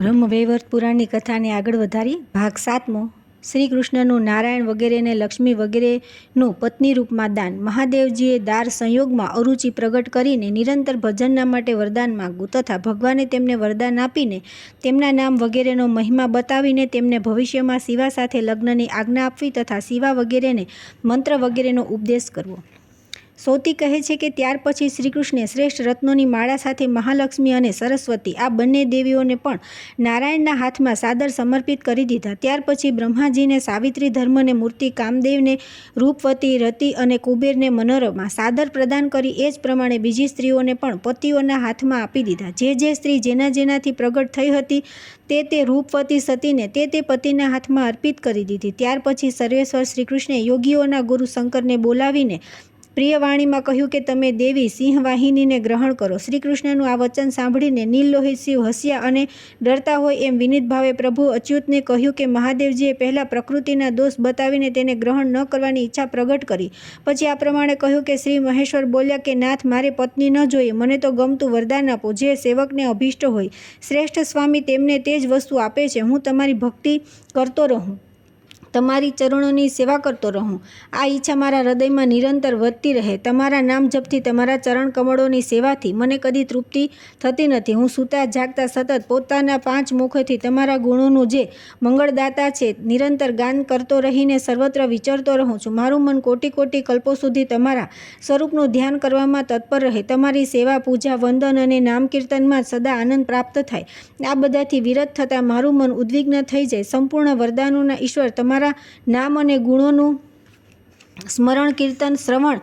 બ્રહ્મવૈવર્ત પુરાણની કથાને આગળ વધારી ભાગ 7મો. શ્રી કૃષ્ણનું નારાયણ વગેરેને લક્ષ્મી વગેરેનું પત્ની રૂપમાં દાન. મહાદેવજીએ દાર સંયોગમાં અરુચિ પ્રગટ કરીને નિરંતર ભજનના માટે વરદાન માગવું તથા ભગવાને તેમને વરદાન આપીને તેમના નામ વગેરેનો મહિમા બતાવીને તેમને ભવિષ્યમાં શિવા સાથે લગ્નની આજ્ઞા આપવી તથા શિવા વગેરેને મંત્ર વગેરેનો ઉપદેશ કરવો. સૌતી કહે છે કે ત્યાર પછી શ્રીકૃષ્ણે શ્રેષ્ઠ રત્નોની માળા સાથે મહાલક્ષ્મી અને સરસ્વતી આ બંને દેવીઓને પણ નારાયણના હાથમાં સાદર સમર્પિત કરી દીધા. ત્યાર પછી બ્રહ્માજીને સાવિત્રી ધર્મને મૂર્તિ, કામદેવને રૂપવતી, રતિ અને કુબેરને મનોરમા સાદર પ્રદાન કરી એ જ પ્રમાણે બીજી સ્ત્રીઓને પણ પતિઓના હાથમાં આપી દીધા. જે સ્ત્રી જેનાથી પ્રગટ થઈ હતી તે રૂપવતી સતીને તે પતિના હાથમાં અર્પિત કરી દીધી. ત્યાર પછી સર્વેશ્વર શ્રીકૃષ્ણે યોગીઓના ગુરુ શંકરને બોલાવીને પ્રિયવાણીમાં કહ્યું કે તમે દેવી સિંહવાહિનીને ગ્રહણ કરો. શ્રીકૃષ્ણનું આ વચન સાંભળીને નીલલોહિત શિવ હસ્યા અને ડરતા હોય એમ વિનિત ભાવે પ્રભુ અચ્યુતને કહ્યું કે મહાદેવજીએ પહેલાં પ્રકૃતિના દોષ બતાવીને તેને ગ્રહણ ન કરવાની ઈચ્છા પ્રગટ કરી. પછી આ પ્રમાણે કહ્યું કે શ્રી મહેશ્વર બોલ્યા કે નાથ, મારે પત્ની ન જોઈએ, મને તો ગમતું વરદાન આપો જે સેવકને અભિષ્ટ હોય. શ્રેષ્ઠ સ્વામી તેમને તે જ વસ્તુ આપે છે. હું તમારી ભક્તિ કરતો રહું, તમારી ચરણોની સેવા કરતો રહું. આ ઈચ્છા મારા હૃદયમાં નિરંતર વધતી રહે. તમારા નામ જપથી, તમારા ચરણ કમળોની સેવાથી મને કદી તૃપ્તિ થતી નથી. હું સૂતા જાગતા સતત પોતાના 5 મુખોથી તમારા ગુણોનું જે મંગળદાતા છે નિરંતર ગાન કરતો રહીને સર્વત્ર વિચરતો રહું છું. મારું મન કોટી કોટી કલ્પો સુધી તમારા સ્વરૂપનું ધ્યાન કરવામાં તત્પર રહે. તમારી સેવા, પૂજા, વંદન અને નામ કીર્તનમાં સદા આનંદ પ્રાપ્ત થાય. આ બધાથી વિરત થતાં મારું મન ઉદ્વિગ્ન થઈ જાય. સંપૂર્ણ વરદાનોના ઈશ્વર તમારા નામ અને ગુણોનું સ્મરણ, કીર્તન, શ્રવણ,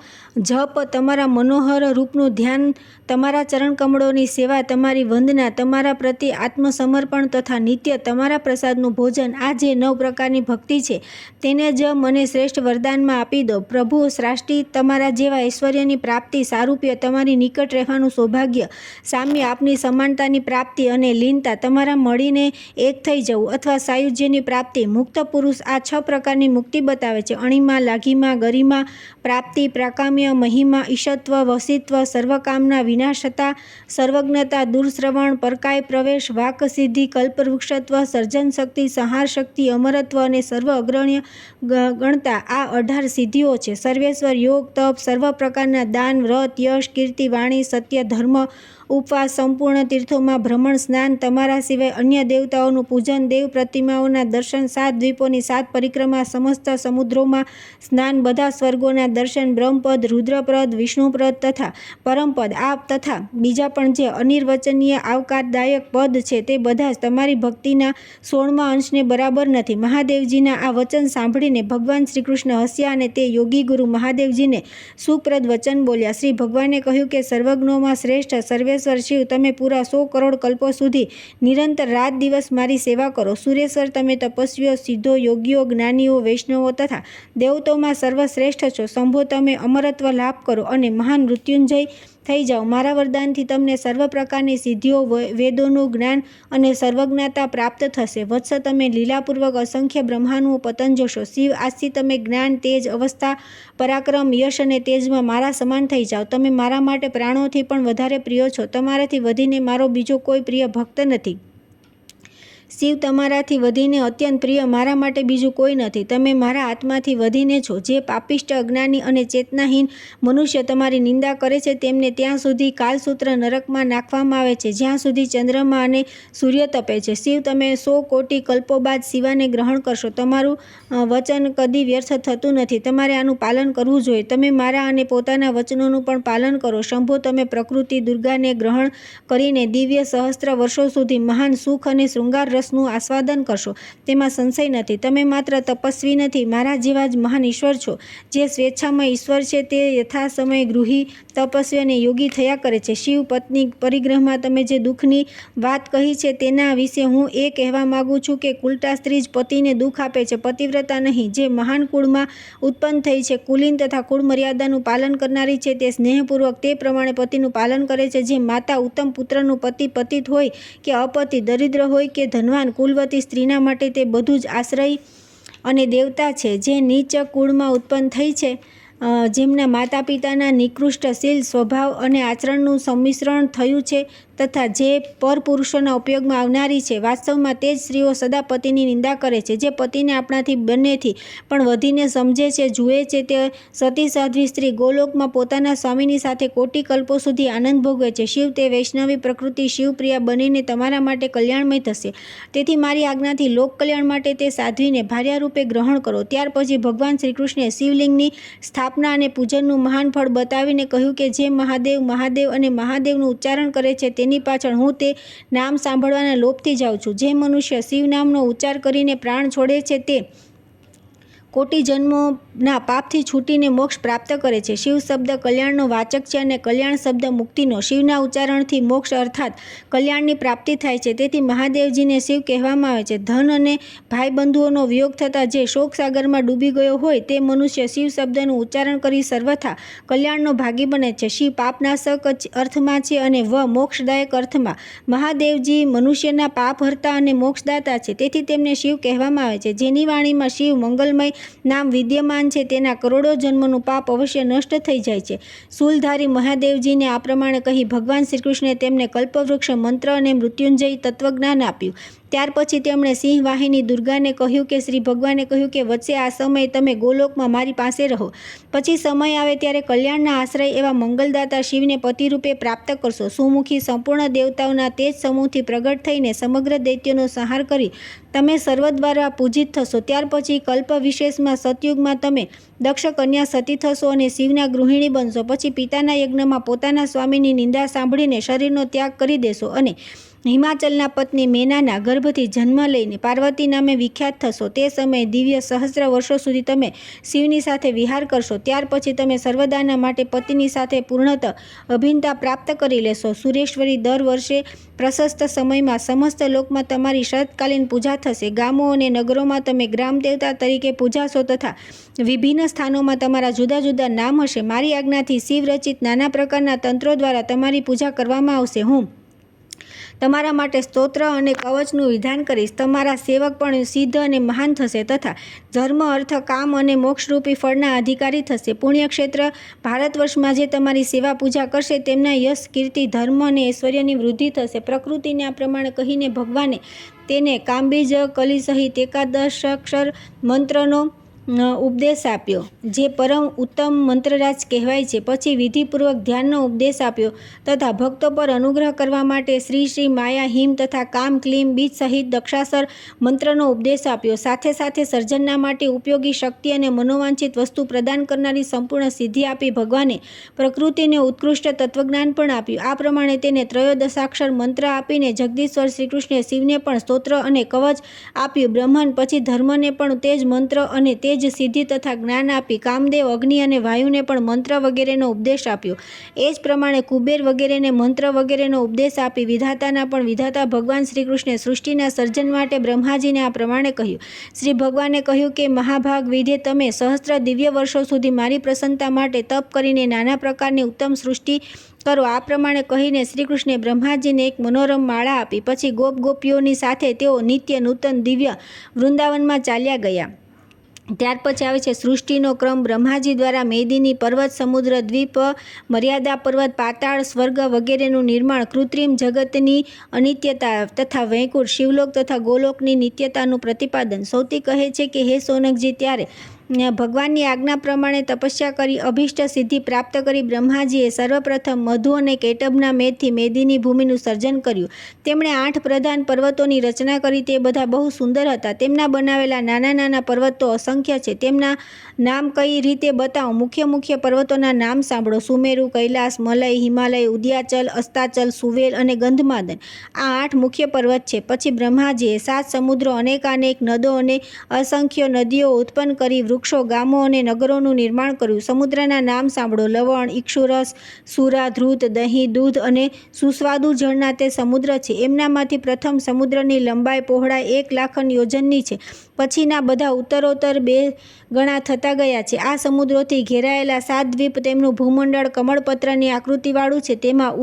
જપ, તમારા મનોહર રૂપનું ધ્યાન, તમારા ચરણકમળોની સેવા, તમારી વંદના, તમારા પ્રતિ આત્મસમર્પણ તથા નિત્ય તમારા પ્રસાદનું ભોજન, આ જે 9 પ્રકારની ભક્તિ છે તેને જ મને શ્રેષ્ઠ વરદાનમાં આપી દો. પ્રભુ શ્રાષ્ટી, તમારા જેવા ઐશ્વર્યની પ્રાપ્તિ, સારૂપ્ય, તમારી નિકટ રહેવાનું સૌભાગ્ય, સામ્ય, આપની સમાનતાની પ્રાપ્તિ અને લીનતા, તમારા મળીને એક થઈ જવું અથવા સાયુજ્યની પ્રાપ્તિ. મુક્ત પુરુષ આ 6 પ્રકારની મુક્તિ બતાવે છે: અણિમા, લાઘિમા, ગરિમા, પ્રાપ્તિ, પ્રાકામ્ય, મહિમા, ઈશત્વ, વસિત્વ, સર્વકામના વિનાશતા, સર્વજ્ઞતા, દુરશ્રવણ, પરકાય પ્રવેશ, વાક સિદ્ધિ, કલ્પવૃક્ષત્વ, સર્જન શક્તિ, સંહાર શક્તિ, અમરત્વ અને સર્વ અગ્રણ્ય ગણતા. આ 18 સિદ્ધિઓ છે. સર્વેશ્વર, યોગ, તપ, સર્વ પ્રકારના દાન, વ્રત, યશ, કીર્તિ, વાણી, સત્ય, ધર્મ, ઉપવાસ, સંપૂર્ણ તીર્થોમાં ભ્રમણ, સ્નાન, તમારા સિવાય અન્ય દેવતાઓનું પૂજન, દેવ પ્રતિમાઓના દર્શન, 7 દ્વીપોની 7 પરિક્રમા, સમસ્ત સમુદ્રોમાં સ્નાન, બધા સ્વર્ગોના દર્શન, બ્રહ્મપદ, રુદ્રપદ, વિષ્ણુપદ તથા પરમપદ, આ તથા બીજા પણ જે અનિર્વચનીય આવકારદાયક પદ છે તે બધા જ તમારી ભક્તિના 16મા અંશને બરાબર નથી. મહાદેવજીના આ વચન સાંભળીને ભગવાન શ્રીકૃષ્ણ હસ્યા અને તે યોગી ગુરુ મહાદેવજીને સુખપ્રદ વચન બોલ્યા. શ્રી ભગવાને કહ્યું કે સર્વજ્ઞોમાં શ્રેષ્ઠ સર્વેશ્વર શિવ, તમે પૂરા 100 કરોડ કલ્પો સુધી નિરંતર રાત દિવસ મારી સેવા કરો. સુરેશ્વર, તમે તપસ્વીઓ, સિદ્ધો, યોગીઓ, જ્ઞાનીઓ, વૈષ્ણવો તથા દેવતોમાં સર્વશ્રેષ્ઠ છો. શંભો, તમે અમરત્વ લાભ કરો અને મહાન મૃત્યુંજય થઈ જાઓ. મારા વરદાનથી તમને સર્વ પ્રકારની સિદ્ધિઓ, વેદોનું જ્ઞાન અને સર્વજ્ઞતા પ્રાપ્ત થશે. વત્સ, તમે લીલાપૂર્વક અસંખ્ય બ્રહ્માંડનું પતન જોશો. શિવ, આજથી તમે જ્ઞાન, તેજ, અવસ્થા, પરાક્રમ, યશ અને તેજમાં મારા સમાન થઈ જાઓ. તમે મારા માટે પ્રાણોથી પણ વધારે પ્રિય છો. તમારાથી વધીને મારો બીજો કોઈ પ્રિય ભક્ત નથી. શિવ, તમારાથી વધીને અત્યંત પ્રિય મારા માટે બીજું કોઈ નથી. તમે મારા આત્માથી વધીને છો. જે પાપિષ્ટ, અજ્ઞાની અને ચેતનાહીન મનુષ્ય તમારી નિંદા કરે છે તેમને ત્યાં સુધી કાલસૂત્ર નરકમાં નાખવામાં આવે છે જ્યાં સુધી ચંદ્રમા અને સૂર્ય તપે છે. શિવ, તમે 100 કોટી કલ્પો બાદ શિવાને ગ્રહણ કરશો. તમારું વચન કદી વ્યર્થ થતું નથી. તમારે આનું પાલન કરવું જોઈએ. તમે મારા અને પોતાના વચનોનું પણ પાલન કરો. શંભો, તમે પ્રકૃતિ દુર્ગાને ગ્રહણ કરીને દિવ્ય સહસ્ત્ર વર્ષો સુધી મહાન સુખ અને શૃંગાર રસનું આસ્વાદન કરશો. તેમાં સંશય નથી. તમે માત્ર તપસ્વી નથી, મારા જેવા જ મહાન ઈશ્વર છો. જે સ્વેચ્છામય ઈશ્વર છે તે યથાસમય ગૃહી, તપસ્વી અને યોગી થયા કરે છે. શિવ, પત્ની પરિગ્રહમાં તમે જે દુઃખની વાત કહી છે તેના વિશે હું એ કહેવા માગું છું કે કુલટા સ્ત્રી જ પતિને દુઃખ આપે છે, પતિવ્રતા નહીં. જે મહાન કુળમાં ઉત્પન્ન થઈ છે, કુલીન તથા કુળ મર્યાદાનું પાલન કરનારી છે, તે સ્નેહપૂર્વક તે પ્રમાણે પતિનું પાલન કરે છે. જે માતા ઉત્તમ પુત્રનું પતિ પતિત હોય કે અપતિ, દરિદ્ર હોય કે ધનવાન, કુલવતી સ્ત્રીના માટે તે બધું જ આશ્રય અને દેવતા છે. જે નીચ કુળમાં ઉત્પન્ન થઈ છે, જેમના માતા પિતાના નિકૃષ્ટ શીલ, સ્વભાવ અને આચરણનું સંમિશ્રણ થયું છે તથા જે પરપુરુષોના ઉપયોગમાં આવનારી છે, વાસ્તવમાં તે જ સ્ત્રીઓ સદા પતિની નિંદા કરે છે. જે પતિને આપણાથી બંનેથી પણ વધીને સમજે છે, જુએ છે, તે સતી સાધ્વી સ્ત્રી ગોલોકમાં પોતાના સ્વામીની સાથે કોટી કલ્પો સુધી આનંદ ભોગવે છે. શિવ તે વૈષ્ણવી પ્રકૃતિ શિવપ્રિયા બનીને તમારા માટે કલ્યાણમય થશે. તેથી મારી આજ્ઞાથી લોક કલ્યાણ માટે તે સાધ્વીને ભાર્યારૂપે ગ્રહણ કરો. ત્યાર પછી ભગવાન શ્રીકૃષ્ણે શિવલિંગની સ્થાપના અને પૂજનનું મહાન ફળ બતાવીને કહ્યું કે જે મહાદેવ મહાદેવ અને મહાદેવનું ઉચ્ચારણ કરે છે તેની પાછળ હું તે નામ સાંભળવાના લોભથી જાઉં છું. જે મનુષ્ય શિવ નામનો ઉચ્ચાર કરીને પ્રાણ છોડે છે તે કોટી જન્મોના પાપથી છૂટીને મોક્ષ પ્રાપ્ત કરે છે. શિવ શબ્દ કલ્યાણનો વાચક છે અને કલ્યાણ શબ્દ મુક્તિનો. શિવના ઉચ્ચારણથી મોક્ષ અર્થાત કલ્યાણની પ્રાપ્તિ થાય છે. તેથી મહાદેવજીને શિવ કહેવામાં આવે છે. ધન અને ભાઈબંધુઓનો વિયોગ થતાં જે શોકસાગરમાં ડૂબી ગયો હોય તે મનુષ્ય શિવ શબ્દનું ઉચ્ચારણ કરી સર્વથા કલ્યાણનો ભાગી બને છે. શિવ પાપનાશક અર્થમાં છે અને મોક્ષદાયક અર્થમાં. મહાદેવજી મનુષ્યના પાપહર્તા અને મોક્ષદાતા છે. તેથી તેમને શિવ કહેવામાં આવે છે. જેની વાણીમાં શિવ મંગલમય નામ વિદ્યમાન છે તેના કરોડો જન્મનું પાપ અવશ્ય નષ્ટ થઈ જાય છે. શૂલધારી મહાદેવજીને આ પ્રમાણે કહી ભગવાન શ્રીકૃષ્ણે તેમને કલ્પવૃક્ષ મંત્ર અને મૃત્યુંજય તત્વજ્ઞાન આપ્યું. ત્યાર પછી તેમણે સિંહવાહિની દુર્ગાને કહ્યું કે શ્રી ભગવાને કહ્યું કે વચ્ચે આ સમયે તમે ગોલોકમાં મારી પાસે રહો. પછી સમય આવે ત્યારે કલ્યાણના આશ્રય એવા મંગલદાતા શિવને પતિરૂપે પ્રાપ્ત કરશો. સુમુખી સંપૂર્ણ દેવતાઓના તેજ સમૂહથી પ્રગટ થઈને સમગ્ર દૈત્યોનો સંહાર કરી તમે સર્વ દ્વારા પૂજિત થશો. ત્યાર પછી કલ્પ વિશેષમાં સતયુગમાં તમે દક્ષ કન્યા સતી થશો અને શિવના ગૃહિણી બનશો. પછી પિતાના યજ્ઞમાં પોતાના સ્વામીની નિંદા સાંભળીને શરીરનો ત્યાગ કરી દેશો અને હિમાચલના પત્ની મેનાના ગર્ભથી જન્મ લઈને પાર્વતી નામે વિખ્યાત થશો. તે સમયે દિવ્ય સહસ્ત્ર વર્ષો સુધી તમે શિવની સાથે વિહાર કરશો. ત્યાર પછી તમે સર્વદાના માટે પતિની સાથે પૂર્ણત અભિન્નતા પ્રાપ્ત કરી લેશો. સુરેશ્વરી દર વર્ષે પ્રશસ્ત સમયમાં સમસ્ત લોકમાં તમારી શરતકાલીન પૂજા થશે. ગામો અને નગરોમાં તમે ગ્રામ દેવતા તરીકે પૂજાશો તથા વિભિન્ન સ્થાનોમાં તમારા જુદા જુદા નામ હશે. મારી આજ્ઞાથી શિવ રચિત નાના પ્રકારના તંત્રો દ્વારા તમારી પૂજા કરવામાં આવશે. હું તમારા માટે સ્તોત્ર અને કવચનું વિધાન કરીશ. તમારા સેવક પણ સિદ્ધ અને મહાન થશે તથા ધર્મ અર્થ કામ અને મોક્ષરૂપી ફળના અધિકારી થશે. પુણ્યક્ષેત્ર ભારતવર્ષમાં જે તમારી સેવા પૂજા કરશે તેમના યશ કીર્તિ ધર્મ અને ઐશ્વર્યની વૃદ્ધિ થશે. પ્રકૃતિને આ પ્રમાણે કહીને ભગવાને તેને કામબીજ કલી સહિત એકાદશાક્ષર મંત્રનો ઉપદેશ આપ્યો જે પરમ ઉત્તમ મંત્રરાજ કહેવાય છે. પછી વિધિપૂર્વક ધ્યાનનો ઉપદેશ આપ્યો તથા ભક્તો પર અનુગ્રહ કરવા માટે શ્રી શ્રી માયા હિમ તથા કામ ક્લીમ બીજ સહિત દક્ષાસર મંત્રનો ઉપદેશ આપ્યો. સાથે સાથે સર્જનના માટે ઉપયોગી શક્તિ અને મનોવાંછિત વસ્તુ પ્રદાન કરનારી સંપૂર્ણ સિદ્ધિ આપી ભગવાને પ્રકૃતિને ઉત્કૃષ્ટ તત્વજ્ઞાન પણ આપ્યું. આ પ્રમાણે તેને ત્રયોદશાક્ષર મંત્ર આપીને જગદીશ્વર શ્રીકૃષ્ણે શિવને પણ સ્તોત્ર અને કવચ આપ્યું. બ્રહ્મન પછી ધર્મને પણ તે જ મંત્ર અને તે જ સિદ્ધિ તથા જ્ઞાન આપી કામદેવ અગ્નિ અને વાયુને પણ મંત્ર વગેરેનો ઉપદેશ આપ્યો. એ જ પ્રમાણે કુબેર વગેરેને મંત્ર વગેરેનો ઉપદેશ આપી વિધાતાના પણ વિધાતા ભગવાન શ્રીકૃષ્ણે સૃષ્ટિના સર્જન માટે બ્રહ્માજીને આ પ્રમાણે કહ્યું. શ્રી ભગવાને કહ્યું કે મહાભાગ વિધે તમે સહસ્ત્ર દિવ્ય વર્ષો સુધી મારી પ્રસન્નતા માટે તપ કરીને નાના પ્રકારની ઉત્તમ સૃષ્ટિ કરો. આ પ્રમાણે કહીને શ્રીકૃષ્ણે બ્રહ્માજીને એક મનોરમ માળા આપી. પછી ગોપીઓની સાથે તેઓ નિત્ય નૂતન દિવ્ય વૃંદાવનમાં ચાલ્યા ગયા. ત્યાર પછી આવે છે સૃષ્ટિનો ક્રમ. બ્રહ્માજી દ્વારા મેદિની પર્વત, સમુદ્ર, દ્વીપ, મર્યાદા પર્વત, પાતાળ, સ્વર્ગ વગેરેનું નિર્માણ, કૃત્રિમ જગતની અનિત્યતા તથા વૈકુંઠ, શિવલોક તથા ગોલોકની નિત્યતાનું પ્રતિપાદન. સૌથી કહે છે કે હે સોનકજી, ત્યારે ભગવાનની આજ્ઞા પ્રમાણે તપસ્યા કરી અભિષ્ટ સિદ્ધિ પ્રાપ્ત કરી બ્રહ્માજીએ સર્વપ્રથમ મધુ અને કૈટભના મેદથી મેદિની ભૂમિનું સર્જન કર્યું. તેમણે 8 પ્રધાન પર્વતોની રચના કરી. તે બધા બહુ સુંદર હતા. તેમના બનાવેલા નાના નાના પર્વતો અસંખ્ય છે. તેમના નામ કઈ રીતે બતાવું? મુખ્ય પર્વતોના નામ સાંભળો. સુમેરુ, કૈલાસ, મલય, હિમાલય, ઉદ્યાચલ, અસ્તાચલ, સુવેલ અને ગંધમાદન. આ 8 મુખ્ય પર્વત છે. પછી બ્રહ્માજીએ 7 સમુદ્રો, અનેકાનેક નદો અને અસંખ્ય નદીઓ ઉત્પન્ન કરી વૃક્ષો, ગામો અને નગરોનું નિર્માણ કર્યું. સમુદ્રના નામ સાંભળો. લવણ, ઇક્ષુરસ, સુરા, ધૃત, દહીં, દૂધ અને સુસ્વાદુ જળના તે સમુદ્ર છે. એમનામાંથી પ્રથમ સમુદ્રની લંબાઈ પહોળાઈ 1,00,000 યોજનની છે. પછીના બધા ઉત્તરોત્તર 2 ગણા થતા ગયા છે. આ સમુદ્રોથી ઘેરાયેલા 7 દ્વીપ, તેમનું ભૂમંડળ કમળપત્રની આકૃતિવાળું છે. તેમાં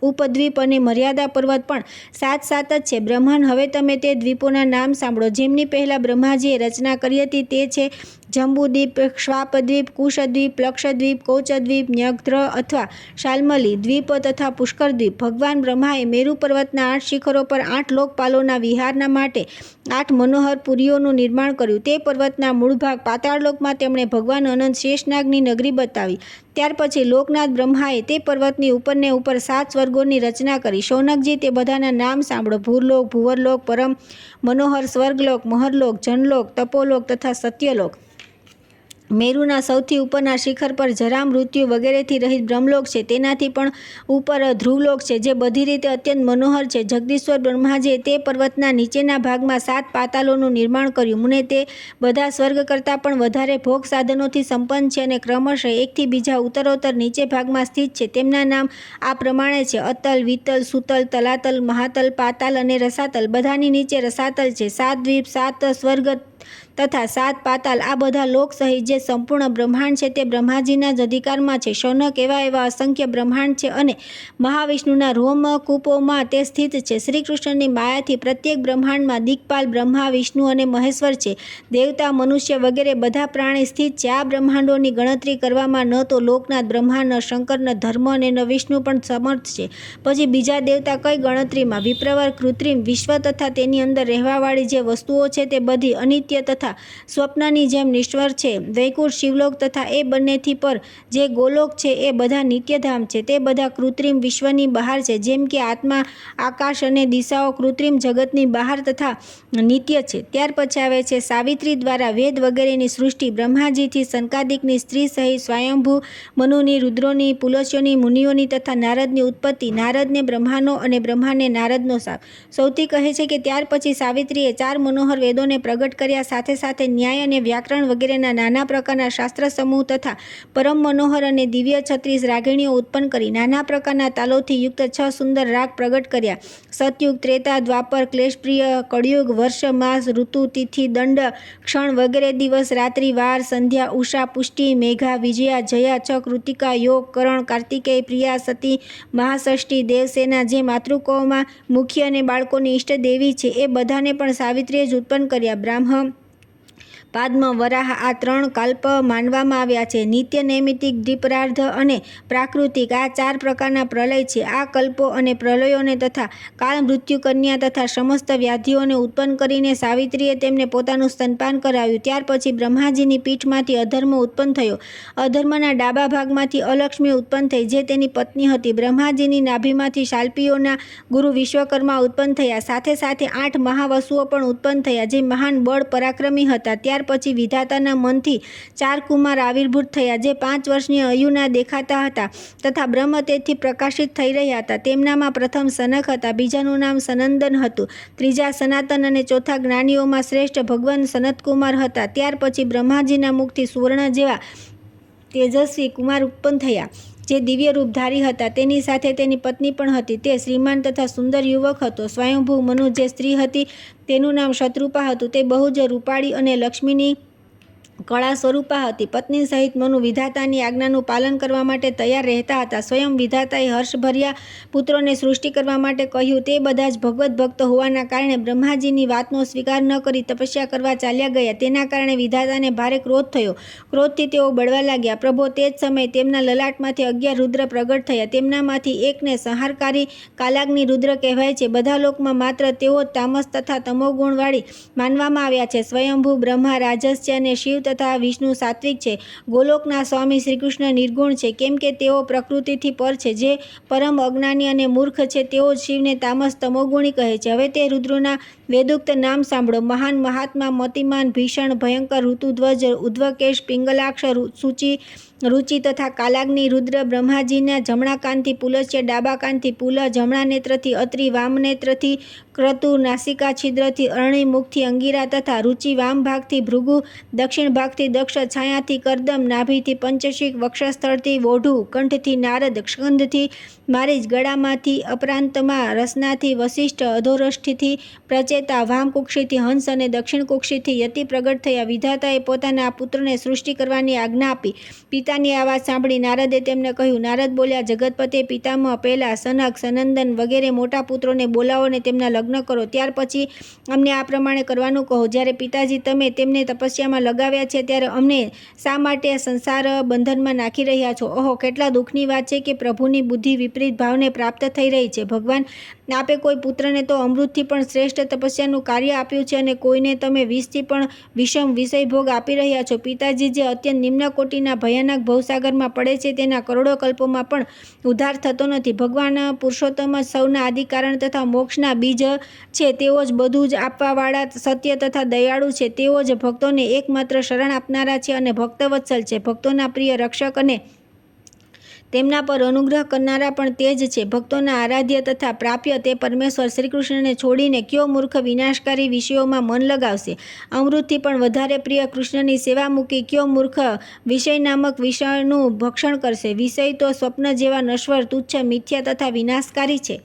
ઉપદ્વીપ અને મર્યાદા પર્વત પણ 7 જ છે. બ્રહ્મન, હવે તમે તે દ્વીપોના નામ સાંભળો જેમની પહેલાં બ્રહ્માજીએ રચના કરી હતી. તે છે જંબુદ્વીપ, શ્વાપદ્વીપ, કુશદ્વીપ, લક્ષદ્વીપ, કૌચદ્વીપ, ન્યગ્ર અથવા શાલ્મલી દ્વીપ તથા પુષ્કરદ્વીપ. ભગવાન બ્રહ્માએ મેરુ પર્વતના 8 શિખરો પર 8 લોકપાલોના વિહારના માટે 8 મનોહર પુરીઓનું નિર્માણ કર્યું. તે પર્વતના મૂળ ભાગ પાતાળલોકમાં તેમણે ભગવાન અનંત શેષનાગની નગરી બતાવી. ત્યાર પછી લોકનાથ બ્રહ્માએ તે પર્વતની ઉપરને ઉપર 7 સ્વર્ગોની રચના કરી. શૌનકજી, તે બધાના નામ સાંભળો: ભૂરલોક, ભુવરલોક, પરમ મનોહર સ્વર્ગલોક, મહરલોક, જનલોક, તપોલોક તથા સત્યલોક. મેરુના સૌથી ઉપરના શિખર પર જરા, મૃત્યુ વગેરેથી રહિત બ્રહ્મલોક છે. તેનાથી પણ ઉપર ધ્રુવલોક છે, જે બધી રીતે અત્યંત મનોહર છે. જગદીશ્વર બ્રહ્માજીએ તે પર્વતના નીચેના ભાગમાં 7 પાતાલોનું નિર્માણ કર્યું. મુને, તે બધા સ્વર્ગ કરતાં પણ વધારે ભોગ સાધનોથી સંપન્ન છે અને ક્રમશઃ એકથી બીજા ઉત્તરોત્તર નીચે ભાગમાં સ્થિત છે. તેમના નામ આ પ્રમાણે છે: અતલ, વિતલ, સુતલ, તલાતલ, મહાતલ, પાતાલ અને રસાતલ. બધાની નીચે રસાતલ છે. 7 દ્વીપ, 7 સ્વર્ગ તથા 7 પાતાલ, આ બધા લોક સહિત જે સંપૂર્ણ બ્રહ્માંડ છે તે બ્રહ્માજીના જ અધિકારમાં છે. શૌનક, એવા અસંખ્ય બ્રહ્માંડ છે અને મહાવિષ્ણુના રોમકૂપોમાં તે સ્થિત છે. શ્રી કૃષ્ણની માયાથી પ્રત્યેક બ્રહ્માંડમાં દિક્પાલ બ્રહ્મા, વિષ્ણુ અને મહેશ્વર છે. દેવતા, મનુષ્ય વગેરે બધા પ્રાણી સ્થિત છે. આ બ્રહ્માંડોની ગણતરી કરવામાં ન તો લોકનાથ બ્રહ્મા, ન શંકર, ન ધર્મ અને ન વિષ્ણુ પણ સમર્થ છે. પછી બીજા દેવતા કઈ ગણતરીમાં? વિપ્રવર, કૃત્રિમ વિશ્વ તથા તેની અંદર રહેવાવાળી જે વસ્તુઓ છે તે બધી અનિત્ય તથા સ્વપ્નની જેમ નિશ્ચળ છે. વૈકુંઠ, શિવલોક તથા એ બંનેથી પર જે ગોલોક છે એ બધા નિત્યધામ છે. તે બધા કૃત્રિમ વિશ્વની બહાર છે, જેમ કે આત્મા, આકાશ અને દિશાઓ કૃત્રિમ જગતની બહાર તથા નિત્ય છે. ત્યાર પછી આવે છે સાવિત્રી દ્વારા વેદ વગેરેની સૃષ્ટિ. બ્રહ્માજીથી સનકાદિકની સ્ત્રી સહિત સ્વયંભૂ મનુની, રુદ્રોની, પુલસ્યોની, મુનિઓની તથા નારદની ઉત્પત્તિ. નારદને બ્રહ્માનો અને બ્રહ્માને નારદનો શાપ. સૌથી કહે છે કે ત્યાર પછી સાવિત્રીએ 4 મનોહર વેદોને પ્રગટ કર્યા. સાથે સાથે ન્યાય અને વ્યાકરણ વગેરેના નાના પ્રકારના શાસ્ત્ર સમૂહ તથા પરમ મનોહર અને દિવ્ય 36 રાગિણીઓ ઉત્પન્ન કરી. નાના પ્રકારના તાલોથી યુક્ત 6 સુંદર રાગ પ્રગટ કર્યા. સતયુગ, ત્રેતા, દ્વાપર, ક્લેશપ્રિય, કળિયુગ, વર્ષ, માસ, ઋતુ, તિથિ, દંડ, ક્ષણ વગેરે, દિવસ, રાત્રિ, વાર, સંધ્યા, ઉષા, પુષ્ટિ, મેઘા, વિજયા, જયા, છ, કૃતિકા, યોગ, કરણ, કાર્તિકેય, પ્રિયા, સતી, મહાષષ્ઠી, દેવસેના, જે માતૃકોમાં મુખ્ય અને બાળકોની ઈષ્ટ દેવી છે, એ બધાને પણ સાવિત્રીએ જ ઉત્પન્ન કર્યા. બ્રાહ્મ, પાદ્મ, વરાહ, આ 3 કલ્પ માનવામાં આવ્યા છે. નિત્ય, નૈમિતિક, દ્વિપરાર્ધ અને પ્રાકૃતિક, આ 4 પ્રકારના પ્રલય છે. આ કલ્પો અને પ્રલયોને તથા કાળ, મૃત્યુ, કન્યા તથા સમસ્ત વ્યાધિઓને ઉત્પન્ન કરીને સાવિત્રીએ તેમને પોતાનું સ્તનપાન કરાવ્યું. ત્યાર પછી બ્રહ્માજીની પીઠમાંથી અધર્મ ઉત્પન્ન થયો. અધર્મના ડાબા ભાગમાંથી અલક્ષ્મી ઉત્પન્ન થઈ, જે તેની પત્ની હતી. બ્રહ્માજીની નાભીમાંથી શાલ્પીઓના ગુરુ વિશ્વકર્મા ઉત્પન્ન થયા. સાથે સાથે 8 મહાવસુઓ પણ ઉત્પન્ન થયા, જે મહાન બળ પરાક્રમી હતા. ત્યાર પછી વિધાતાના મનથી 4 કુમાર આવિર્ભૂત થયા, જે 5 વર્ષની આયુના દેખાતા હતા તથા બ્રહ્મ તેજથી પ્રકાશિત થઈ રહ્યા હતા. તેમનામાં પ્રથમ સનક હતા, બીજાનું નામ સનંદન હતું, ત્રીજા સનાતન અને ચોથા જ્ઞાનીઓમાં શ્રેષ્ઠ ભગવાન સનતકુમાર હતા. ત્યાર પછી બ્રહ્માજીના મુખથી સુવર્ણ જેવા તેજસ્વી કુમાર ઉત્પન્ન થયા, જે દિવ્ય રૂપધારી હતા. તેની સાથે તેની પત્ની પણ હતી. તે શ્રીમાન તથા સુંદર યુવક હતો. સ્વયંભૂ મનુ જે સ્ત્રી હતી તેનું નામ શત્રુપા હતું. તે બહુ જ રૂપાળી અને લક્ષ્મીની કળા સ્વરૂપા હતી. પત્ની સહિત મનુ વિધાતાની આજ્ઞાનું પાલન કરવા માટે તૈયાર રહેતા હતા. સ્વયં વિધાતાએ હર્ષભર્યા પુત્રોને સૃષ્ટિ કરવા માટે કહ્યું. તે બધા જ ભગવત ભક્ત હોવાના કારણે બ્રહ્માજીની વાતનો સ્વીકાર ન કરી તપસ્યા કરવા ચાલ્યા ગયા. તેના કારણે વિધાતાને ભારે ક્રોધ થયો. ક્રોધથી તેઓ બળવા લાગ્યા. પ્રભો, તે જ સમયે તેમના લલાટમાંથી 11 રુદ્ર પ્રગટ થયા. તેમનામાંથી એકને સંહારકારી કાલાગ્નિ રુદ્ર કહેવાય છે. બધા લોકમાં માત્ર તેઓ જ તામસ તથા તમોગુણવાળી માનવામાં આવ્યા છે. સ્વયંભૂ બ્રહ્મા રાજસ્ય અને શિવ તથા વિષ્ણુ સાત્વિક છે. ગોલોકના સ્વામી શ્રીકૃષ્ણ નિર્ગુણ છે, કેમ કે તેઓ પ્રકૃતિથી પર છે. જે પરમ અજ્ઞાની અને મૂર્ખ છે, તેઓ જ શિવને તામસ તમોગુણી કહે છે. હવે તે રુદ્રોના વેદોક્ત નામ સાંભળો: મહાન, મહાત્મા, મતિમાન, ભીષણ, ભયંકર, ઋતુધ્વજ, ઉદ્ધવકેશ, પિંગલાક્ષ, સૂચિ, રુચિ તથા કાલાગ્નિ રુદ્ર. બ્રહ્માજીના જમણા કાનથી પુલસ્ય, ડાબા કાનથી પુલ, જમણા નેત્રથી અત્રિ, વામ નેત્રથી ક્રતુ, નાસિકા છિદ્રથી અરણી, મુખથી અંગીરા તથા રુચિ, વામ ભાગથી ભૃગુ, દક્ષિણ ભાગથી દક્ષ, છાયાથી કરદમ, નાભિથી પંચશીક, વક્ષસ્થળથી વોઢુ, કંઠથી નારદ, સ્કંધથી મારી જ ગળામાંથી અપરાંતમાં રસનાથી વસિષ્ઠ અધોરષ્ઠથી પ્રચેતા વામકુક્ષીથી હંસ અને દક્ષિણ કુક્ષીથી યતિ પ્રગટ થયા. વિધાતાએ પોતાના આ પુત્રને સૃષ્ટિ કરવાની આજ્ઞા આપી. પિતાની આ વાત સાંભળી નારદે તેમને કહ્યું. નારદ બોલ્યા, જગતપતે પિતામહ પહેલા સનક, સનંદન વગેરે મોટા પુત્રોને બોલાવો અને તેમના લગ્ન કરો. ત્યાર પછી અમને આ પ્રમાણે કરવાનું કહો. જ્યારે પિતાજી તમે તેમને તપસ્યામાં લગાવ્યા છે ત્યારે અમને શા માટે સંસાર બંધનમાં નાખી રહ્યા છો? ઓહો, કેટલા દુઃખની વાત છે કે પ્રભુની બુદ્ધિ વિપરીત ભાવને પ્રાપ્ત થઈ રહી છે. ભગવાન, આપે કોઈ પુત્રને તો અમૃતથી પણ શ્રેષ્ઠ તપસ્યાનું કાર્ય આપ્યું છે અને કોઈને તમે વિષથી પણ વિષમ વિષય ભોગ આપી રહ્યા છો. પિતાજી જે અત્યંત નિમ્ન કોટીના ભયાનક ભવસાગરમાં પડે છે તેના કરોડો કલ્પોમાં પણ ઉદ્ધાર થતો નથી. ભગવાન પુરુષોત્તમ જ સૌના આદિ કારણ તથા મોક્ષના બીજ છે. તેઓ જ બધું જ આપવાવાળા, સત્ય તથા દયાળુ છે. તેઓ જ ભક્તોને એકમાત્ર શરણ આપનારા છે અને ભક્તવત્સલ છે. ભક્તોના પ્રિય રક્ષક અને તેમના પર અનુગ્રહ કરનારા પણ તે જ છે. ભક્તોના આરાધ્ય તથા પ્રાપ્ય તે પરમેશ્વર શ્રીકૃષ્ણને છોડીને કયો મૂર્ખ વિનાશકારી વિષયોમાં મન લગાવશે? અમૃતથી પણ વધારે પ્રિય કૃષ્ણની સેવા મૂકી કયો મૂર્ખ વિષય નામક વિષયનું ભક્ષણ કરશે? વિષય તો સ્વપ્ન જેવા નશ્વર, તુચ્છ, મિથ્યા તથા વિનાશકારી છે.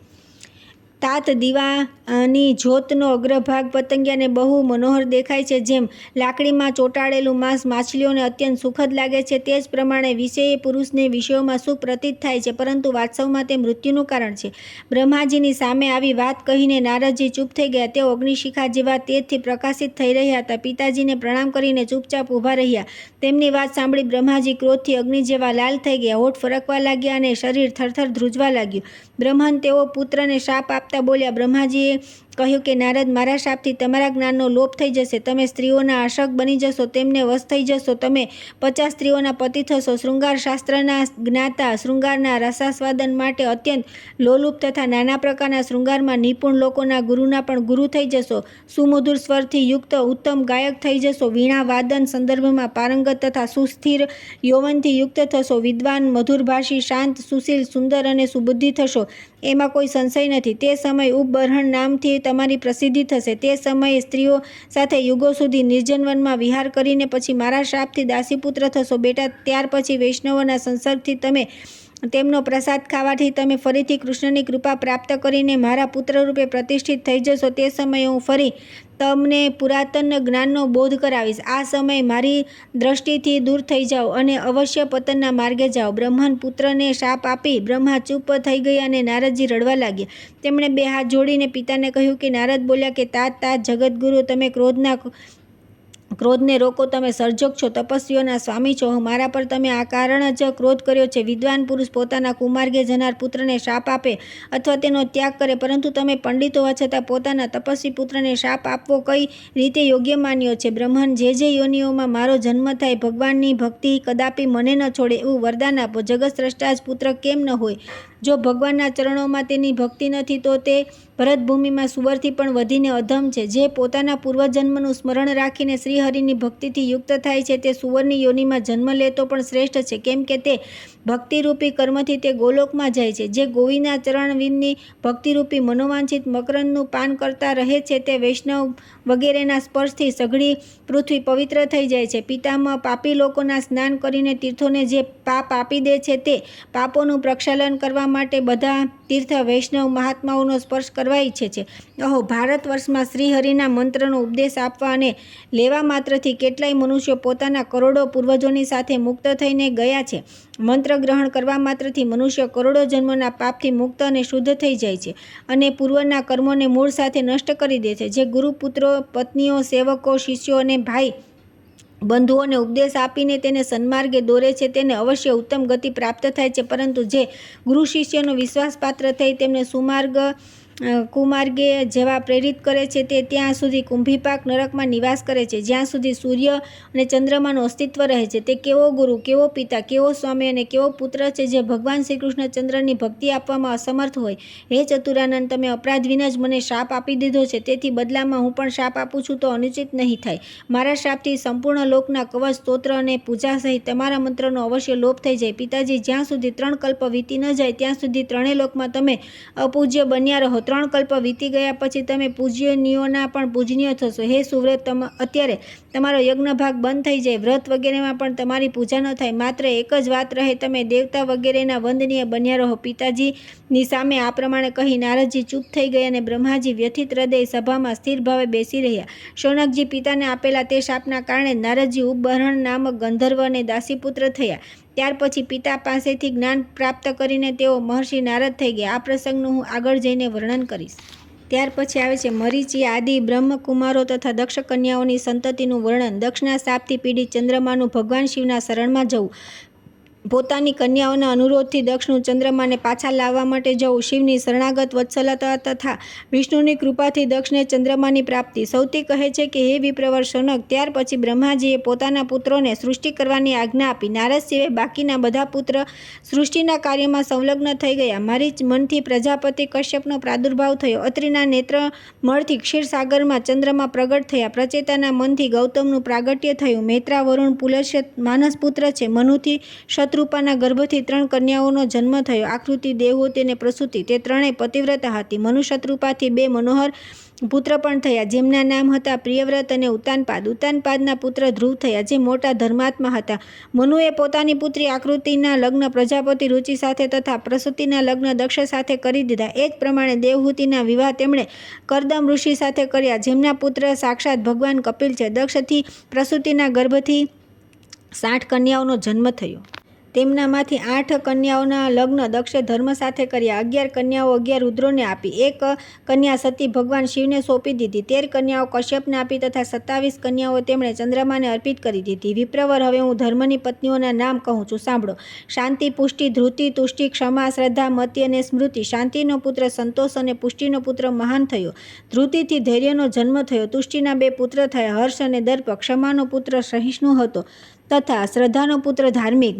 તાત દીવાની જ્યોતનો અગ્રભાગ પતંગિયાને બહુ મનોહર દેખાય છે. જેમ લાકડીમાં ચોંટાડેલું માંસ માછલીઓને અત્યંત સુખદ લાગે છે, તે જ પ્રમાણે વિષયી પુરુષને વિષયોમાં સુખ પ્રતીત થાય છે, પરંતુ વાસ્તવમાં તે મૃત્યુનું કારણ છે. બ્રહ્માજીની સામે આવી વાત કહીને નારદજી ચૂપ થઈ ગયા. તેઓ અગ્નિશિખા જેવા તેજથી પ્રકાશિત થઈ રહ્યા હતા. પિતાજીને પ્રણામ કરીને ચૂપચાપ ઊભા રહ્યા. તેમની વાત સાંભળી બ્રહ્માજી ક્રોધથી અગ્નિ જેવા લાલ થઈ ગયા. હોઠ ફરકવા લાગ્યા અને શરીર થરથર ધ્રુજવા લાગ્યું. બ્રહ્મન તેઓ પુત્રને શાપ આપતા બોલ્યા. બ્રહ્માજીએ કહ્યું કે નારદ, મારા શાપથી તમારા જ્ઞાનનો લોપ થઈ જશે. તમે સ્ત્રીઓના આશક બની જશો, તેમને વશ થઈ જશો. તમે 50 સ્ત્રીઓના પતિ થશો. શૃંગાર શાસ્ત્રના જ્ઞાતા, શૃંગારના રસાસ્વાદન માટે અત્યંત લોલુપ તથા નાના પ્રકારના શૃંગારમાં નિપુણ લોકોના ગુરુના પણ ગુરુ થઈ જશો. સુમધુર સ્વરથી યુક્ત ઉત્તમ ગાયક થઈ જશો. વીણા વાદન સંદર્ભમાં પારંગત તથા સુસ્થિર યૌવનથી યુક્ત થશો. વિદ્વાન, મધુરભાષી, શાંત, સુશીલ, સુંદર અને સુબુદ્ધિ થશો. એમાં કોઈ સંશય નથી. તે સમય ઉપબર્હણ નામથી તમારી પ્રસિદ્ધિ થશે. તે સમયે સ્ત્રીઓ સાથે યુગો સુધી નિર્જનવનમાં વિહાર કરીને પછી મારા શાપથી દાસીપુત્ર થશો. બેટા, ત્યાર પછી વૈષ્ણવોના સંસર્ગથી તમે તેમનો પ્રસાદ ખાવાથી તમે ફરીથી કૃષ્ણની કૃપા પ્રાપ્ત કરીને મારા પુત્રરૂપે પ્રતિષ્ઠિત થઈ જશો. તે સમયે હું ફરી તમને પુરાતન જ્ઞાનનો બોધ કરાવીશ. આ સમયે મારી દ્રષ્ટિથી દૂર થઈ જાઓ અને અવશ્ય પતનના માર્ગે જાઓ. બ્રહ્મન પુત્રને શાપ આપી બ્રહ્મા ચૂપ થઈ ગયા અને નારદજી રડવા લાગ્યા. તેમણે બે હાથ જોડીને પિતાને કહ્યું કે નારદ બોલ્યા કે તાત જગતગુરુ, તમે ક્રોધને રોકો. તમે સર્જક છો, તપસ્વીઓના સ્વામી છો. મારા પર તમે આ કારણ જ ક્રોધ કર્યો છે. વિદ્વાન પુરુષ પોતાના કુમાર્ગે જનાર પુત્રને શાપ આપે અથવા તેનો ત્યાગ કરે, પરંતુ તમે પંડિત હોવા છતાં પોતાના તપસ્વી પુત્રને શાપ આપવો કઈ રીતે યોગ્ય માન્યો છે? બ્રહ્મન, જે યોનિઓમાં મારો જન્મ થાય, ભગવાનની ભક્તિ કદાપી મને ન છોડે એવું વરદાન આપો. જગતસ્રષ્ટા જ પુત્ર કેમ ન હોય? જો ભગવાનના ચરણોમાં તેની ભક્તિ નથી તો તે ભરતભૂમિમાં સુવરથી પણ વધીને અધમ છે. જે પોતાના પૂર્વજન્મનું સ્મરણ રાખીને શ્રીહરિની ભક્તિથી યુક્ત થાય છે તે સુવરની યોનિમાં જન્મ લેતો પણ શ્રેષ્ઠ છે, કેમ કે તે ભક્તિરૂપી કર્મથી તે ગોલોકમાં જાય છે. જે ગોવિંદના ચરણવિંદની ભક્તિરૂપી મનોવાંછિત મકરંદનું પાન કરતા રહે છે તે વૈષ્ણવ વગેરેના સ્પર્શથી સઘળી પૃથ્વી પવિત્ર થઈ જાય છે. પિતામહ પાપી લોકોના સ્નાન કરીને તીર્થોને જે પાપ આપી દે છે તે પાપોનું પ્રક્ષાલન કરવા માટે બધા તીર્થ વૈષ્ણવ મહાત્માઓનો સ્પર્શ કરવા ઈચ્છે છે. અહો, ભારત વર્ષમાં શ્રીહરિના મંત્રનો ઉપદેશ આપવા અને લેવા માત્રથી કેટલાય મનુષ્યો પોતાના કરોડો પૂર્વજોની સાથે મુક્ત થઈને ગયા છે. મંત્ર ગ્રહણ કરવા માત્રથી મનુષ્ય કરોડો જન્મોના પાપથી મુક્ત અને શુદ્ધ થઈ જાય છે અને પૂર્વના કર્મોને મૂળ સાથે નષ્ટ કરી દે છે. જે ગુરુ, પુત્રો, પત્નીઓ, સેવકો, શિષ્યો અને ભાઈ બંધુઓને ઉપદેશ આપીને તેને સન્માર્ગે દોરે છે તેને અવશ્ય ઉત્તમ ગતિ પ્રાપ્ત થાય છે, પરંતુ જે ગુરુ શિષ્યનો વિશ્વાસપાત્ર થઈ તેમને કુમાર્ગે જેવા પ્રેરિત કરે છે તે ત્યાં સુધી કુંભીપાક નરકમાં નિવાસ કરે છે, જ્યાં સુધી સૂર્ય અને ચંદ્રમાનું અસ્તિત્વ રહે છે. તે કેવો ગુરુ, કેવો પિતા, કેવો સ્વામી અને કેવો પુત્ર છે જે ભગવાન શ્રીકૃષ્ણ ચંદ્રની ભક્તિ આપવામાં અસમર્થ હોય? હે ચતુરાનંદ, તમે અપરાધ વિના જ મને શાપ આપી દીધો છે, તેથી બદલામાં હું પણ શાપ આપું છું તો અનુચિત નહીં થાય. મારા શાપથી સંપૂર્ણ લોકના કવચ, સ્તોત્ર અને પૂજા સહિત તમારા મંત્રનો અવશ્ય લોપ થઈ જાય. પિતાજી, જ્યાં સુધી 3 કલ્પ વીતી ન જાય ત્યાં સુધી ત્રણેય લોકમાં તમે અપૂજ્ય બન્યા રહો. 3 કલ્પ વીતી ગયા પછી તમે પૂજ્યનીયોના પણ પૂજનીય થશો. હે સુવ્રત, અત્યારે તમારો યજ્ઞ ભાગ બંધ થઈ જાય, વ્રત વગેરેમાં પણ તમારી પૂજા ન થાય, માત્ર એક જ વાત રહે, તમે દેવતા વગેરેના વંદનીય બન્યા રહો. પિતાજીની સામે આ પ્રમાણે કહી નારદજી ચૂપ થઈ ગયા અને બ્રહ્માજી વ્યથિત હૃદય સભામાં સ્થિર ભાવે બેસી રહ્યા. શૌનકજી પિતાને આપેલા તે શાપના કારણે નારદજી ઉપબર્હણ નામક ગંધર્વ અને દાસીપુત્ર થયા. ત્યાર પછી પિતા પાસેથી જ્ઞાન પ્રાપ્ત કરીને તેઓ મહર્ષિ નારદ થઈ ગયા. આ પ્રસંગનું હું આગળ જઈને વર્ણન કરીશ. ત્યાર પછી આવે છે મરીચી આદિ બ્રહ્મકુમારો તથા દક્ષ કન્યાઓની સંતતિનું વર્ણન. દક્ષના શાપથી પીડિત ચંદ્રમાનું ભગવાન શિવના શરણમાં જવું. પોતાની કન્યાઓના અનુરોધથી દક્ષનું ચંદ્રમાને પાછા લાવવા માટે જવું. શિવની શરણાગત વત્સલતા તથા વિષ્ણુની કૃપાથી દક્ષને ચંદ્રમાની પ્રાપ્તિ. સૌથી કહે છે કે હે વિપ્રવર શૌનક, ત્યાર પછી બ્રહ્માજીએ પોતાના પુત્રોને સૃષ્ટિ કરવાની આજ્ઞા આપી. નારદ સિવાય બાકીના બધા પુત્ર સૃષ્ટિના કાર્યમાં સંલગ્ન થઈ ગયા. મારી મનથી પ્રજાપતિ કશ્યપનો પ્રાદુર્ભાવ થયો. અત્રિના નેત્ર મળથી ક્ષીરસાગરમાં ચંદ્રમા પ્રગટ થયા. પ્રચેતાના મનથી ગૌતમનું પ્રાગટ્ય થયું. મૈત્રા વરુણ પુલસ્ય માનસ પુત્ર છે. મનુથી શતરૂપાના ગર્ભથી 3 કન્યાઓનો જન્મ થયો. આકૃતિ, દેવહૂતિ અને પ્રસૂતિ તે ત્રણેય પતિવ્રતા હતી. મનુ શતરૂપાથી 2 મનોહર પુત્ર પણ થયા, જેમના નામ હતા પ્રિયવ્રત અને ઉત્તાનપાદ. ઉત્તાનપાદના પુત્ર ધ્રુવ થયા, જે મોટા ધર્માત્મા હતા. મનુએ પોતાની પુત્રી આકૃતિના લગ્ન પ્રજાપતિ રુચિ સાથે તથા પ્રસૂતિના લગ્ન દક્ષ સાથે કરી દીધા. એ જ પ્રમાણે દેવહૂતિના વિવાહ તેમણે કરદમ ઋષિ સાથે કર્યા, જેમના પુત્ર સાક્ષાત ભગવાન કપિલ છે. દક્ષથી પ્રસૂતિના ગર્ભથી 60 કન્યાઓનો જન્મ થયો. તેમનામાંથી 8 કન્યાઓના લગ્ન દક્ષે ધર્મ સાથે કર્યા. 11 કન્યાઓ 11 રુદ્રોને આપી. 1 કન્યા સતી ભગવાન શિવને સોંપી દીધી. 13 કન્યાઓ કશ્યપને આપી તથા 27 કન્યાઓ તેમણે ચંદ્રમાને અર્પિત કરી દીધી. વિપ્રવર, હવે હું ધર્મની પત્નીઓના નામ કહું છું, સાંભળો. શાંતિ, પુષ્ટિ, ધૃતિ, તુષ્ટિ, ક્ષમા, શ્રદ્ધા, મતિ અને સ્મૃતિ. શાંતિનો પુત્ર સંતોષ અને પુષ્ટિનો પુત્ર મહાન થયો. ધૃતિથી ધૈર્યનો જન્મ થયો. તુષ્ટિના 2 પુત્ર થયા, હર્ષ અને દર્પ. ક્ષમાનો પુત્ર સહિષ્ણુ હતો તથા શ્રદ્ધાનો પુત્ર ધાર્મિક.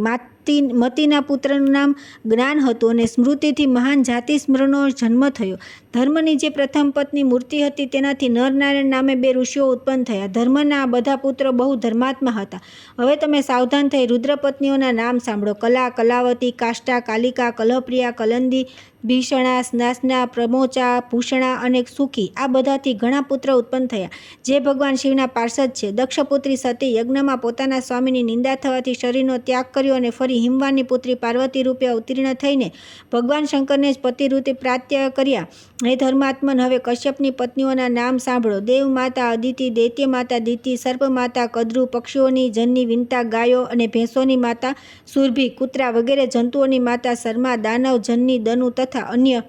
મતિના પુત્રનું નામ જ્ઞાન હતું અને સ્મૃતિથી મહાન જાતિ સ્મરણનો જન્મ થયો. ધર્મની જે પ્રથમ પત્ની મૂર્તિ હતી તેનાથી નરનારાયણ નામે 2 ઋષિઓ ઉત્પન્ન થયા. ધર્મના આ બધા પુત્રો બહુ ધર્માત્મા હતા. હવે તમે સાવધાન થઈ રુદ્રપત્નીઓના નામ સાંભળો. કલા, કલાવતી, કાષ્ટા, કાલિકા, કલહપ્રિયા, કલંદી, ભીષણા, સ્નાસના, પ્રમોચા, ભૂષણા અને સુખી. આ બધાથી ઘણા પુત્ર ઉત્પન્ન થયા, જે ભગવાન શિવના પાર્ષદ છે. દક્ષપુત્રી સતી યજ્ઞમાં પોતાના સ્વામીની નિંદા થવાથી શરીરનો ત્યાગ કર્યો અને ફરી હિમવાનની પુત્રી પાર્વતી રૂપે અવતીર્ણ થઈને ભગવાન શંકરને જ પતિરૂપે પ્રાત્ય કર્યા. હે ધર્માત્મન, હવે કશ્યપની પત્નીઓના નામ સાંભળો. દેવ માતા અદિતિ, દૈત્ય માતા દિતિ, સર્પ માતા કદ્રુ, પક્ષીઓની જનની વિનતા ગાયો અને ભેંસોની માતા સુરભી, કૂતરા વગેરે જંતુઓની માતા શર્મા, દાનવ જનની દનુ તથા અન્ય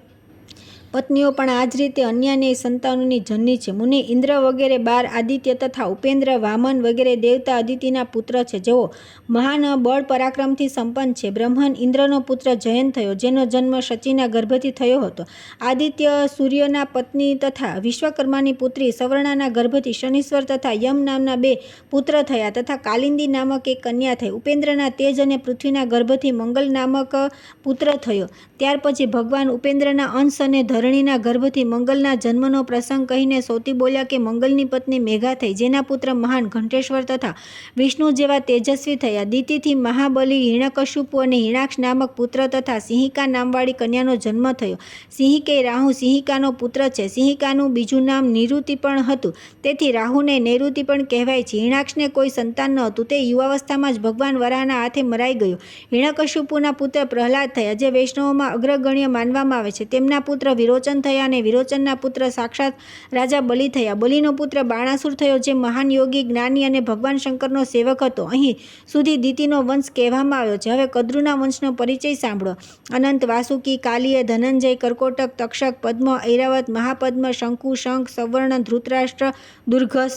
પત્નીઓ પણ આ જ રીતે અન્યાન્ય સંતાનોની જનની છે. મુનિ ઇન્દ્ર વગેરે 12 આદિત્ય તથા ઉપેન્દ્ર, વામન વગેરે દેવતા અદિતિના પુત્ર છે, જેઓ મહાન બળ પરાક્રમથી સંપન્ન છે. બ્રહ્મન ઇન્દ્રનો પુત્ર જયંત થયો, જેનો જન્મ શચીના ગર્ભથી થયો હતો. આદિત્ય સૂર્યના પત્ની તથા વિશ્વકર્માની પુત્રી સવર્ણાના ગર્ભથી શનીશ્વર તથા યમ નામના 2 પુત્ર થયા તથા કાલિંદી નામક 1 કન્યા થઈ. ઉપેન્દ્રના તેજ અને પૃથ્વીના ગર્ભથી મંગલ નામક પુત્ર થયો. ત્યાર પછી ભગવાન ઉપેન્દ્રના અંશ અને ધરણીના ગર્ભથી મંગલના જન્મનો પ્રસંગ કહીને સૌથી બોલ્યા કે મંગલની પત્ની મેઘા થઈ, જેના પુત્ર મહાન ઘંટેશ્વર તથા વિષ્ણુ જેવા તેજસ્વી થયા. દિતિથી મહાબલી હિરણ્યકશિપુ અને હિરણાક્ષ નામક પુત્ર તથા સિંહિકા નામવાળી કન્યાનો જન્મ થયો. સિંહિકે રાહુ સિંહિકાનો પુત્ર છે. સિંહિકાનું બીજું નામ નિરુતિ પણ હતું, તેથી રાહુને નૈઋતિ પણ કહેવાય છે. હિરણાક્ષને કોઈ સંતાન ન હતું, તે યુવાવસ્થામાં જ ભગવાન વરાહના હાથે મરાઈ ગયો. હિરણ્યકશિપુના પુત્ર પ્રહલાદ થયા, જે વૈષ્ણવોમાં અગ્રગણ્ય માનવામાં આવે છે. તેમના પુત્ર વિરોચન થયા અને વિરોચનના પુત્ર સાક્ષાત રાજા બલિ થયા. બલિનો પુત્ર બાણાસુર થયો, જે મહાન યોગી, જ્ઞાની અને ભગવાન શંકરનો સેવક હતો. અહીં સુધી દિતિનો વંશ કહેવામાં આવ્યો છે. હવે કદ્રુના વંશનો પરિચય સાંભળો. અનંત, વાસુકી, કાલિય, ધનંજય, કર્કોટક, તક્ષક, પદ્મ, ઐરાવત, મહાપદ્મ, શંકુ, શંખ, સવર્ણ, ધૃતરાષ્ટ્ર, દુર્ઘસ,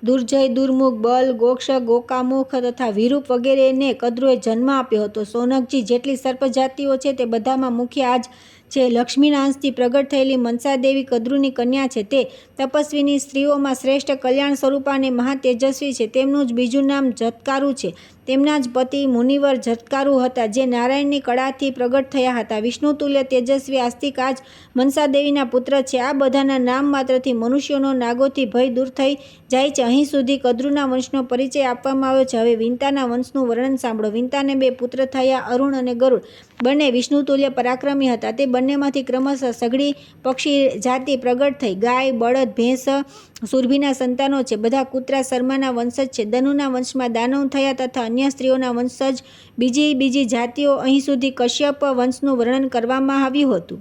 દુર્જય, દુર્મુખ, બલ, ગોક્ષ, ગોકામુખ તથા વિરૂપ વગેરેને કદ્રુએ જન્મ આપ્યો હતો. સોનકજી, જેટલી સર્પ જાતિઓ છે તે બધામાં મુખ્ય આ જ છે. લક્ષ્મીના અંશથી પ્રગટ થયેલી મનસાદેવી કદ્રુની કન્યા છે. તે તપસ્વીની સ્ત્રીઓમાં શ્રેષ્ઠ, કલ્યાણ સ્વરૂપા અને મહા તેજસ્વી છે. તેમનું જ બીજું નામ જતકારુ છે. તેમના જ પતિ મુનિવર ઝટકારુ હતા, જે નારાયણની કળાથી પ્રગટ થયા હતા. વિષ્ણુતુલ્ય તેજસ્વી આસ્તિક આ જ મનસાદેવીના પુત્ર છે. આ બધાના નામ માત્રથી મનુષ્યોનો નાગોથી ભય દૂર થઈ જાય છે. અહીં સુધી કદ્રુના વંશનો પરિચય આપવામાં આવ્યો છે. હવે વિંતાના વંશનું વર્ણન સાંભળો. વિંતાને 2 પુત્ર થયા, અરુણ અને ગરુડ. બંને વિષ્ણુતુલ્ય પરાક્રમી હતા. તે બંનેમાંથી ક્રમશઃ સઘળી પક્ષી જાતિ પ્રગટ થઈ. ગાય, બળદ, ભેંસ, સુરભીના સંતાનો છે. બધા કુતરા શર્માના વંશજ છે. દનુના વંશમાં દાનવ થયા તથા અન્ય સ્ત્રીઓના વંશજ બીજી જાતિઓ. અહીં સુધી કશ્યપ વંશનું વર્ણન કરવામાં આવ્યું હતું.